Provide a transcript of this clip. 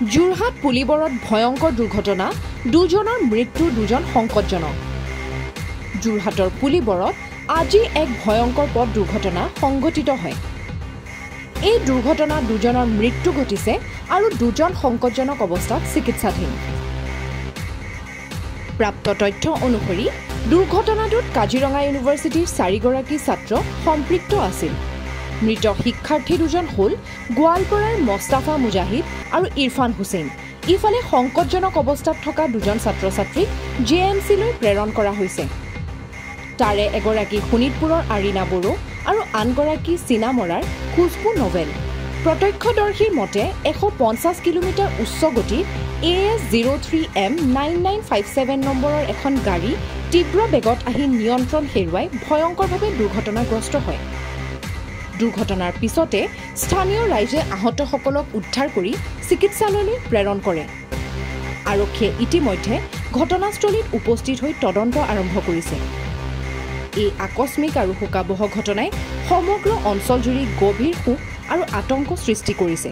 যোৰহাট পুলিবৰত ভয়ংকৰ দুৰ্ঘটনা, দুজনৰ মৃত্যু, দুজন সংকটজনক। যোৰহাটৰ পুলিবৰত আজি এক ভয়ংকৰ পথ দুৰ্ঘটনা সংঘটিত হয়। এই দুৰ্ঘটনাত দুজনৰ মৃত্যু ঘটিছে আৰু দুজন সংকটজনক অৱস্থাত চিকিৎসাধীন। প্ৰাপ্ত তথ্য অনুসৰি দুৰ্ঘটনাটোত কাজিৰঙা ইউনিভাৰ্চিটিৰ 4গৰাকী ছাত্ৰ সম্পৃক্ত আছিল। মৃত শিক্ষাৰ্থী দুজন হ'ল গোৱালপাৰাৰ মোস্তাফা মুজাহিদ আৰু ইৰফান হুছেইন। ইফালে সংকটজনক অৱস্থাত থকা দুজন ছাত্ৰ ছাত্ৰীক JMCলৈ প্ৰেৰণ কৰা হৈছে। তাৰে এগৰাকী শোণিতপুৰৰ আৰিনা বড়ো আৰু আনগৰাকী চীনামৰাৰ খুজবু নভেল। প্ৰত্যক্ষদৰ্শীৰ মতে 150 কিলোমিটাৰ উচ্চ গতিত AS03M 9957 নম্বৰৰ এখন গাড়ী তীব্ৰ বেগত আহি নিয়ন্ত্ৰণ হেৰুৱাই ভয়ংকৰভাৱে দুৰ্ঘটনাগ্ৰস্ত হয়। দুৰ্ঘটনাৰ পিছতে স্থানীয় ৰাইজে আহতসকলক উদ্ধাৰ কৰি চিকিৎসালয়লৈ প্ৰেৰণ কৰে। আৰক্ষীয়ে ইতিমধ্যে ঘটনাস্থলীত উপস্থিত হৈ তদন্ত আৰম্ভ কৰিছে। এই আকস্মিক আৰু শোকাবহ ঘটনাই সমগ্ৰ অঞ্চলজুৰি গভীৰ শোক আৰু আতংক সৃষ্টি কৰিছে।